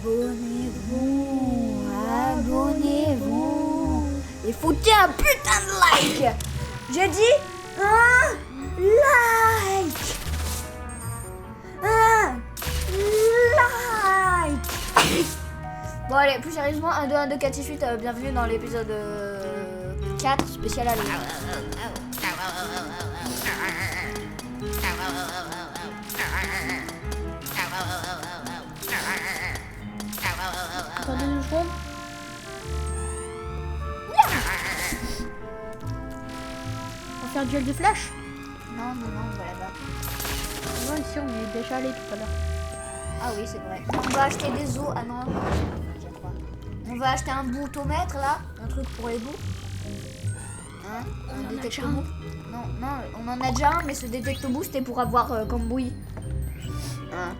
Abonnez-vous, abonnez-vous. Et foutez un putain de like. J'ai dit un like. Un like. Bon allez, plus sérieusement, 1, 2, 1, 2, 4, 6, 8, bienvenue dans l'épisode 4 spécial Halloween. Attendez 2 secondes. On va faire un duel de flash. Non, on va là-bas. Non, ici on est déjà allé tout à l'heure. Ah oui, c'est vrai. On va acheter des os. Ah non, je crois. On va acheter un boutomètre là, un truc pour les bouts. Hein, un détecte-bout. Non, on en a déjà un, mais ce détecte-bout c'était pour avoir comme bouille. Hein.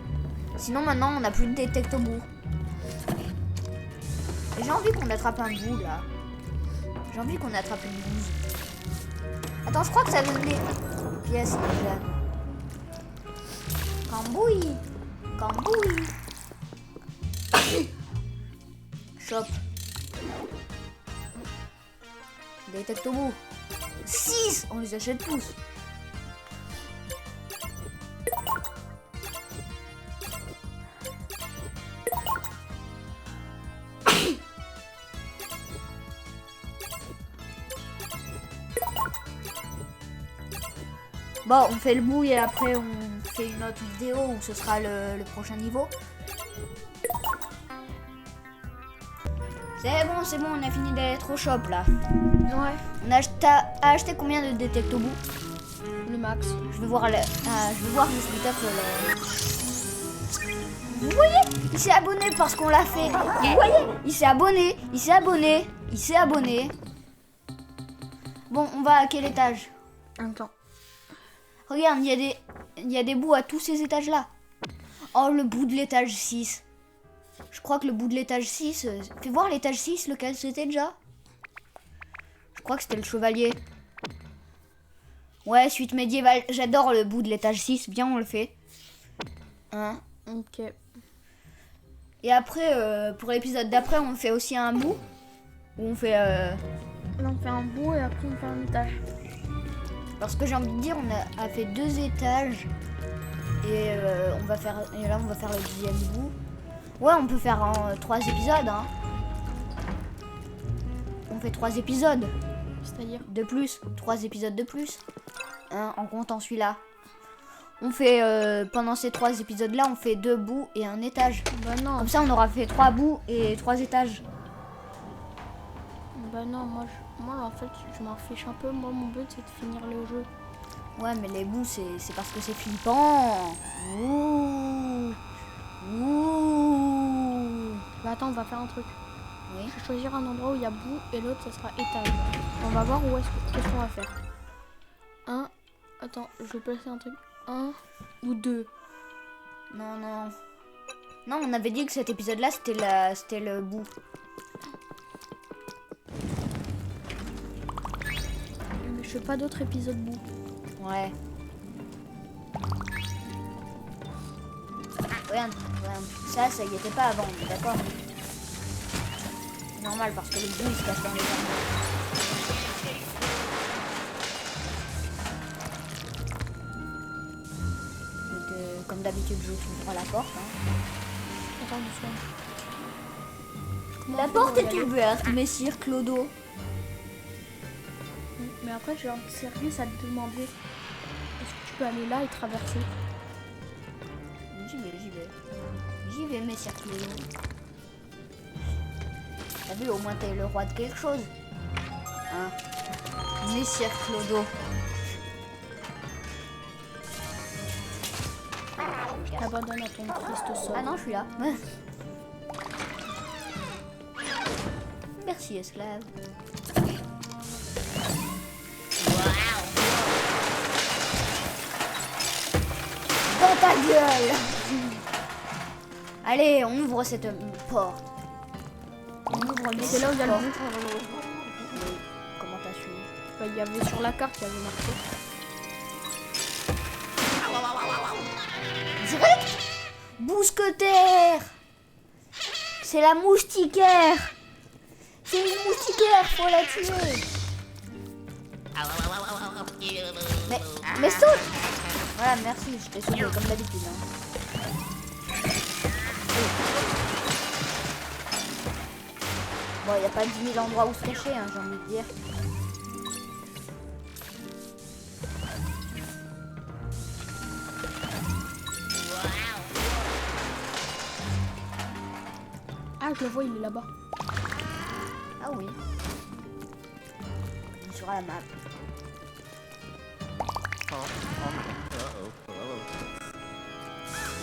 Sinon maintenant on n'a plus de détecte-bout. Et j'ai envie qu'on attrape un bout là. J'ai envie qu'on attrape une bouse. Attends, je crois que ça donne des pièces déjà. Cambouille. Cambouille. Shop. Détecte au bout. 6. On les achète tous. Bon, on fait le bout et après on fait une autre vidéo où ce sera le prochain niveau. C'est bon, on a fini d'être au shop là. Ouais. On a acheté combien de détecte au bout? Le max. Je vais voir le speed-up. Vous voyez, il s'est abonné parce qu'on l'a fait. Vous voyez, il s'est abonné. Bon, on va à quel étage? Attends. Regarde, il y a des bouts à tous ces étages là. Oh, le bout de l'étage 6. Je crois que le bout de l'étage 6... Fais voir l'étage 6, lequel c'était déjà? Je crois que c'était le chevalier. Ouais, suite médiévale. J'adore le bout de l'étage 6. Bien, on le fait. Hein? Ok. Et après, pour l'épisode d'après, on fait aussi un bout. Où on fait... Là, on fait un bout et après on fait un étage. Parce que j'ai envie de dire, on a fait 2 étages. Et, là, on va faire le 10e bout. Ouais, on peut faire 3 épisodes. Hein. On fait 3 épisodes. C'est-à-dire de plus. 3 épisodes de plus. Hein, en comptant celui-là. On fait, pendant ces 3 épisodes-là, on fait 2 bouts et un étage. Bah non. Comme ça, on aura fait 3 bouts et 3 étages. Bah non, moi en fait, je m'en fiche un peu. Moi, mon but, c'est de finir le jeu. Ouais, mais les bouts, c'est parce que c'est flippant. Ouh. Ouh. Bah attends, on va faire un truc. Oui. Je vais choisir un endroit où il y a bout et l'autre, ça sera étage. On va voir qu'est-ce qu'on va faire. Attends, je vais placer un truc. 1 ou 2. Non, on avait dit que cet épisode-là, c'était le bout. Mais je fais pas d'autres épisodes bout. Ouais. Regarde. Ça y était pas avant, on est d'accord? C'est normal parce que le bout, il se cache dans les armes. Donc, comme d'habitude, je ouvre la porte. Hein. Attends, une La porte est ouverte, messire Clodo. Mais après, j'ai un service à te demander. Est-ce que tu peux aller là et traverser? J'y vais, messire Clodo. T'as vu, au moins t'es le roi de quelque chose. Hein? Messire Clodo. Je t'abandonne à ton triste sort. Ah non, je suis là. Merci, esclave. Dans ta gueule. Allez, on ouvre cette porte. On ouvre le C'est là où il y a le bout. Oui. Comment t'as su? Bah, il y avait sur la carte, il y avait marqué. Direct. Bousquetaire. C'est la moustiquaire. C'est une moustiquaire, faut la tuer. Mais saute. Voilà, merci, je t'ai sauvé comme d'habitude. Hein. Bon, il n'y a pas 10 000 endroits où se cacher, hein, j'ai envie de dire. Ah, je le vois, il est là-bas. Ah oui. Il est sur la map.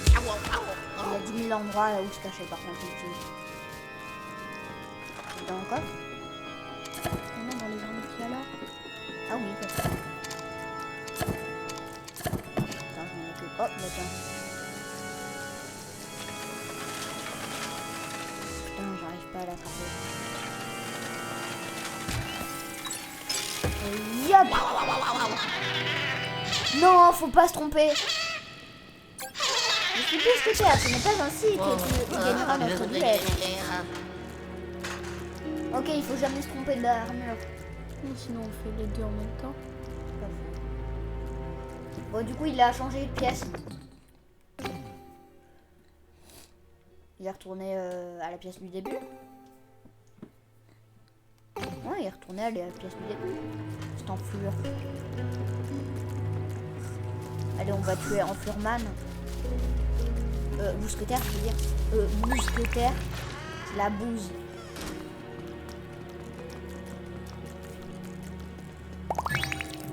Il y a 10 000 endroits où se cacher par contre ici. Dans le coffre? Non, dans les armes qu'il y a là. Ah oui, peut-être. Attends, je m'en occupe. Oh, bah tiens. Putain, j'arrive pas à l'attraper. Yop! Non, faut pas se tromper. Je suis plus que terre, ce n'est pas ainsi que tu gagneras notre duel. Ok, il faut jamais se tromper d'armure. Sinon, on fait les deux en même temps. Bon, du coup, il a changé de pièce. Il est retourné à la pièce du début. Ouais, il est retourné à la pièce du début. C'est enflure. Allez, on va tuer Enflurman. Mousquetaire, je veux dire. Mousquetaire. C'est la bouse.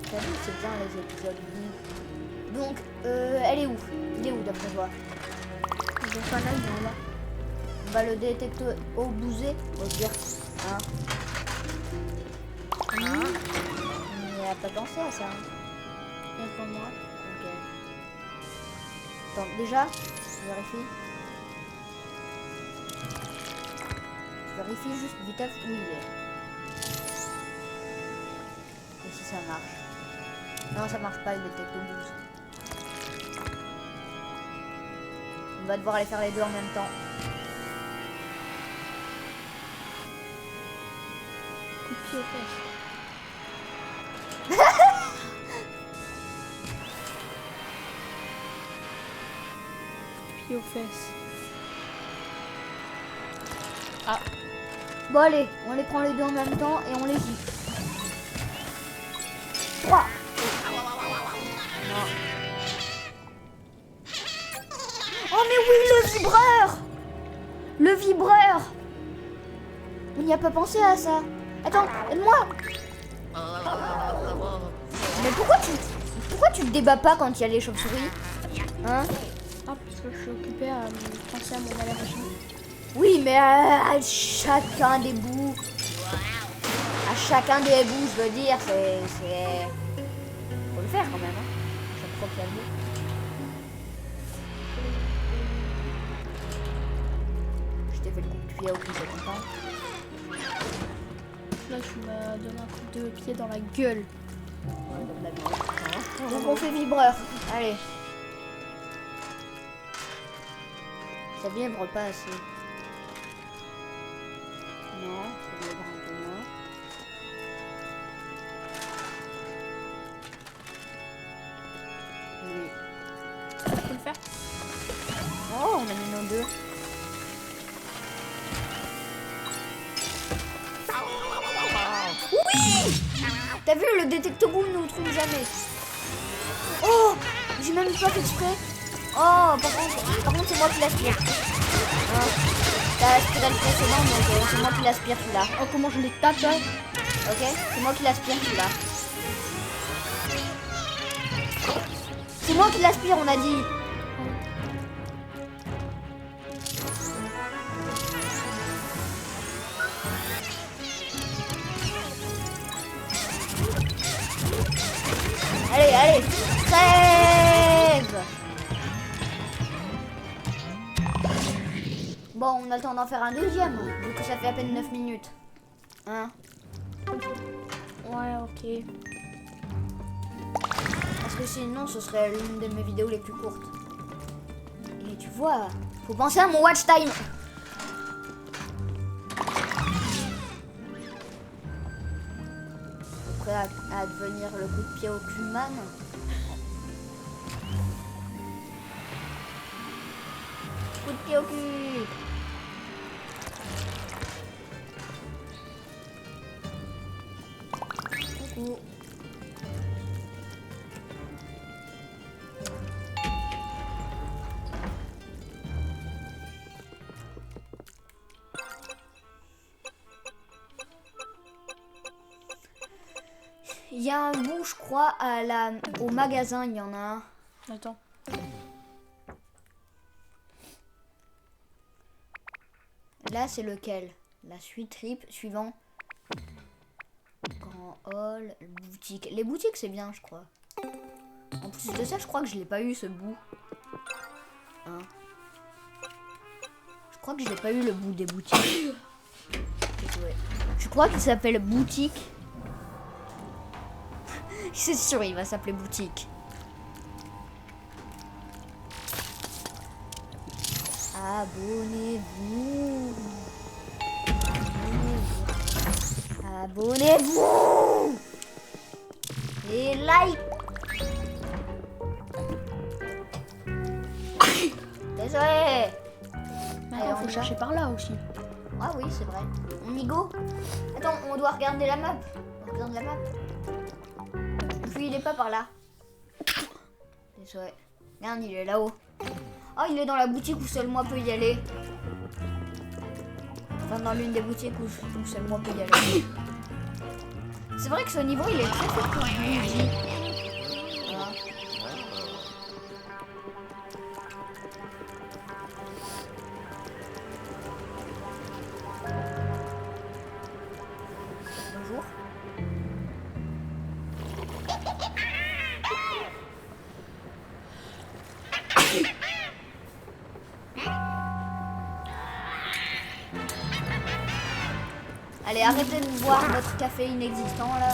T'as vu, c'est bien les épisodes. Donc, elle est où? Il est où d'après toi? Il est pas là, il est en là. On va le détecter au bousé, on va dire. Hein. Il a pas pensé à ça. Hein. Il est pas moi. Ok. Attends, déjà, je vérifie. Je vérifie juste vite où il est. Et si ça marche. Non, ça marche pas, il détecte au bouse. On va devoir aller faire les deux en même temps. Coup de pied aux fesses. Pied aux fesses. Ah. Bon allez, on les prend les deux en même temps et on les gifle. 3. Non. Oh mais oui, le vibreur! Le vibreur! On n'y a pas pensé à ça. Attends, aide-moi! Mais pourquoi tu te débats pas quand il y a les chauves-souris? Hein? Ah, parce que je suis occupée à penser à mon allergie. Oui, mais à chacun des bouts. À chacun des bouts, je veux dire, c'est... Faut le faire quand même, hein. Chaque fois qu'il y a le bout. Je t'ai fait le coup de pied au plus, c'est content. Là, tu m'as donné un coup de pied dans la gueule. Donc on fait vibreur. Allez. Ça vibre pas assez. Non, ça vibre un peu moins. Oui. Tu peux le faire? Oh, on a mis nos deux. Oui! T'as vu, le détecte-boule ne nous trompe jamais. Oh! J'ai même pas fait exprès. Oh, par contre c'est moi qui l'aspire. Hein? T'as aspiré le précédent, donc c'est moi qui l'aspire celui-là. Oh, comment je les tape là? Ok? C'est moi qui l'aspire celui-là. C'est moi qui l'aspire, on a dit. Allez, allez, crève! Bon, on a le temps d'en faire un deuxième, vu que ça fait à peine 9 minutes. Hein? Ouais, ok. Parce que sinon, ce serait l'une de mes vidéos les plus courtes. Et tu vois, faut penser à mon watch time. prêt à devenir le coup de pied au cul man. Coup de pied au cul. Coucou. Il y a un bout, je crois, au magasin, il y en a un. Attends. Là, c'est lequel? La suite trip, suivant. Grand hall, boutique. Les boutiques, c'est bien, je crois. En plus de ça, je crois que je l'ai pas eu, ce bout. Hein? Je crois que je l'ai pas eu, le bout des boutiques. Ouais. Je crois qu'il s'appelle boutique. C'est sûr, il va s'appeler boutique. Abonnez-vous. Abonnez-vous. Et like. Désolé. Mais Allez, attends, on faut y chercher par là aussi. Ah oui, c'est vrai. On y go. Attends, on doit regarder la map. On regarde la map. Puis il est pas par là. Désolé. Regarde, il est là-haut. Oh, il est dans la boutique où seul moi peut y aller. Enfin, dans l'une des boutiques où seul moi peut y aller. C'est vrai que ce niveau, il est très fort pour Luigi. Voilà. Bonjour. Allez, arrêtez de boire votre café inexistant là.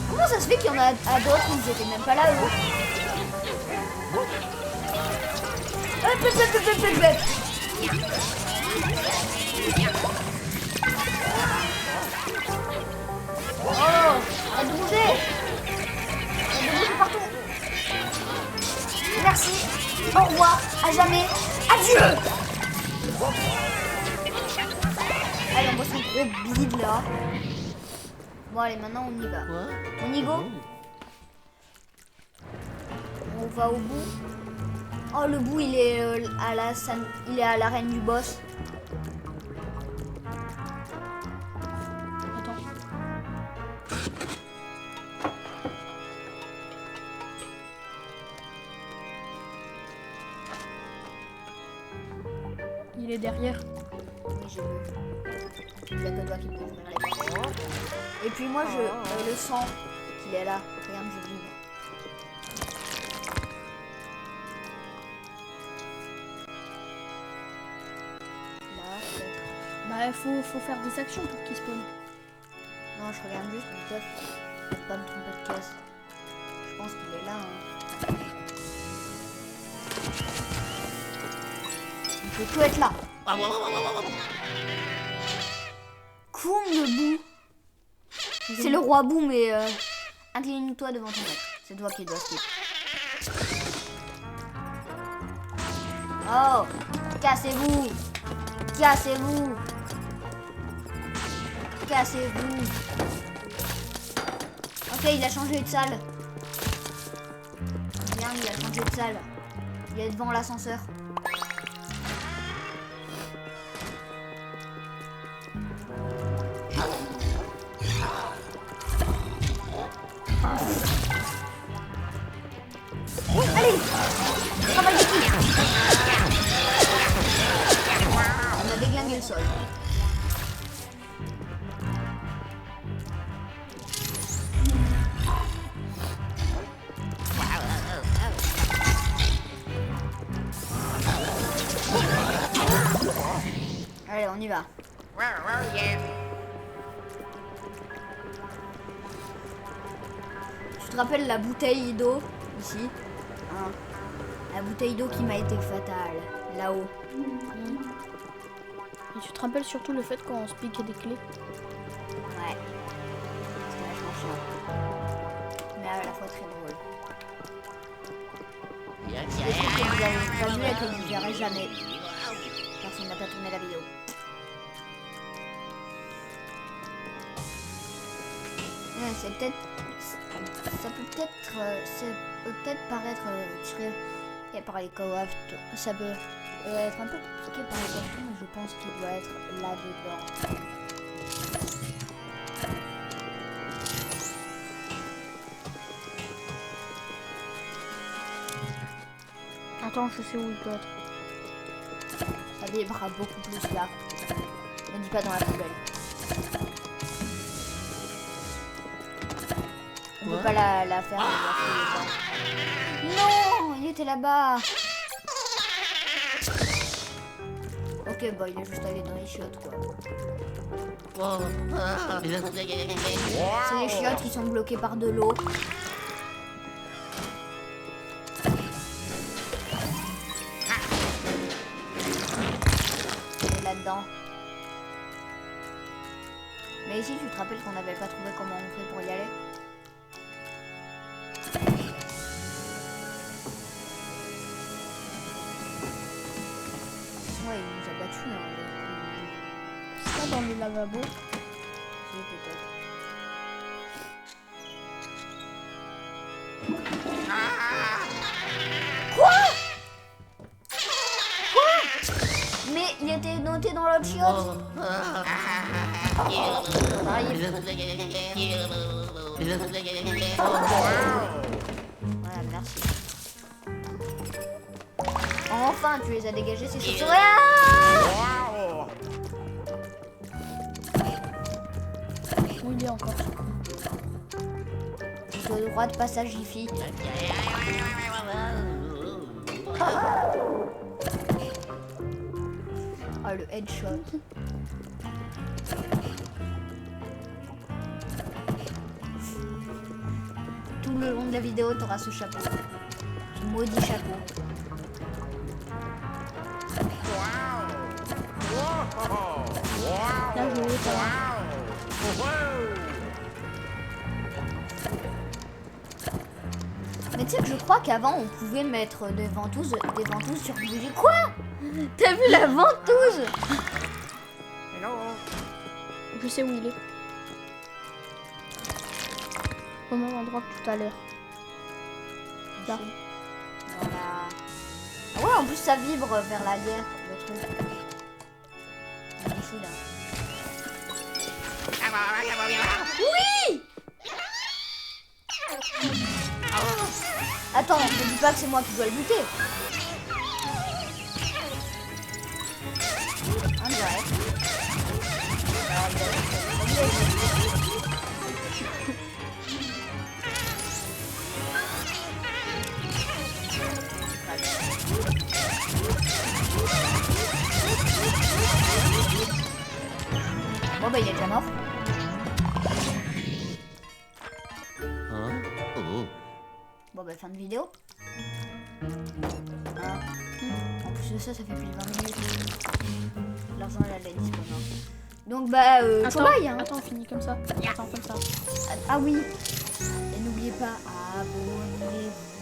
Comment ça se fait qu'il y en a à d'autres, ils étaient même pas là eux? Hop, hop, hop, hop, hop, hop. Oh, arrête de bouger. Arrête de bouger partout. Merci. Au revoir. À jamais. Adieu. Allez, on voit son gros bide là. Bon, allez, maintenant on y va. On y go. On va au bout. Oh, le bout, il est il est à l'arène du boss. Attends. Il est derrière. Oui, j'ai vu. Il n'y a que toi qui peux ouvrir les portes. Et puis moi, je le sens qu'il est là. Regarde, je vibre. Là, peut-être. Bah, faut faire des actions pour qu'il spawn. Non, je regarde juste, peut-être pas me tromper de caisse. Je pense qu'il est là. Hein. Il peut tout être là. Koum le bout. C'est le roi bout, mais incline-toi devant ton maître. C'est toi qui dois skip. Oh, cassez-vous. Cassez-vous. Cassez-vous. Ok, il a changé de salle. Bien, il a changé de salle. Il est devant l'ascenseur. Allez, travail d'équipe. On a déglingué le sol. Allez, on y va. Tu te rappelles la bouteille d'eau ici, hein? La bouteille d'eau qui m'a été fatale, là-haut. Et tu te rappelles surtout le fait qu'on se piquait des clés. Ouais. C'est vachement chiant. Mais à la fois très drôle. Des trucs que vous avez pas vu et que vous verrez jamais. Personne n'a pas tourné la vidéo. Ouais, c'est peut-être... Ça peut peut-être paraître tiré par les coaches. Ça peut être un peu piqué par les coaches, mais je pense qu'il doit être là-dedans. Attends, je sais où il peut être. Ça vibrera beaucoup plus là. Ne dis pas dans la poubelle. On peut pas la faire. Non, il était là-bas. Ok, bon, il est juste allé dans les chiottes, quoi. C'est les chiottes qui sont bloquées par de l'eau. Il est là-dedans. Mais ici, tu te rappelles qu'on n'avait pas trouvé comment on fait pour y aller? Ouais, il nous a battus. Hein, C'est pas dans les lavabos. si, peut-être. Quoi? Mais il était noté dans l'autre chiotte. Voilà, merci. Enfin, tu les as dégagés, ces chauves-souris. Où il est encore? De droit de passage, Jiffy. Oh, le headshot. Tout le long de la vidéo, tu auras ce chapeau. Ce maudit chapeau. Là, je vais pas. Mais tu sais que je crois qu'avant, on pouvait mettre des ventouses sur le bougie. Quoi? T'as vu la ventouse? Je sais où il est. Au même endroit que tout à l'heure. Là. Voilà. Ah ouais, en plus ça vibre vers l'arrière, le truc. Ici, là. Oui! Attends, ne dis pas que c'est moi qui dois le buter. On dirait. Alors, il doit être- Bon bah il est déjà mort. Bon bah fin de vidéo. Hein. En plus de ça, ça fait plus de 20 minutes. L'argent elle est disponible. Donc bah Attends, bye, hein. attends, on finit comme ça. Attends, comme ça. Ah oui. Et n'oubliez pas, abonnez-vous.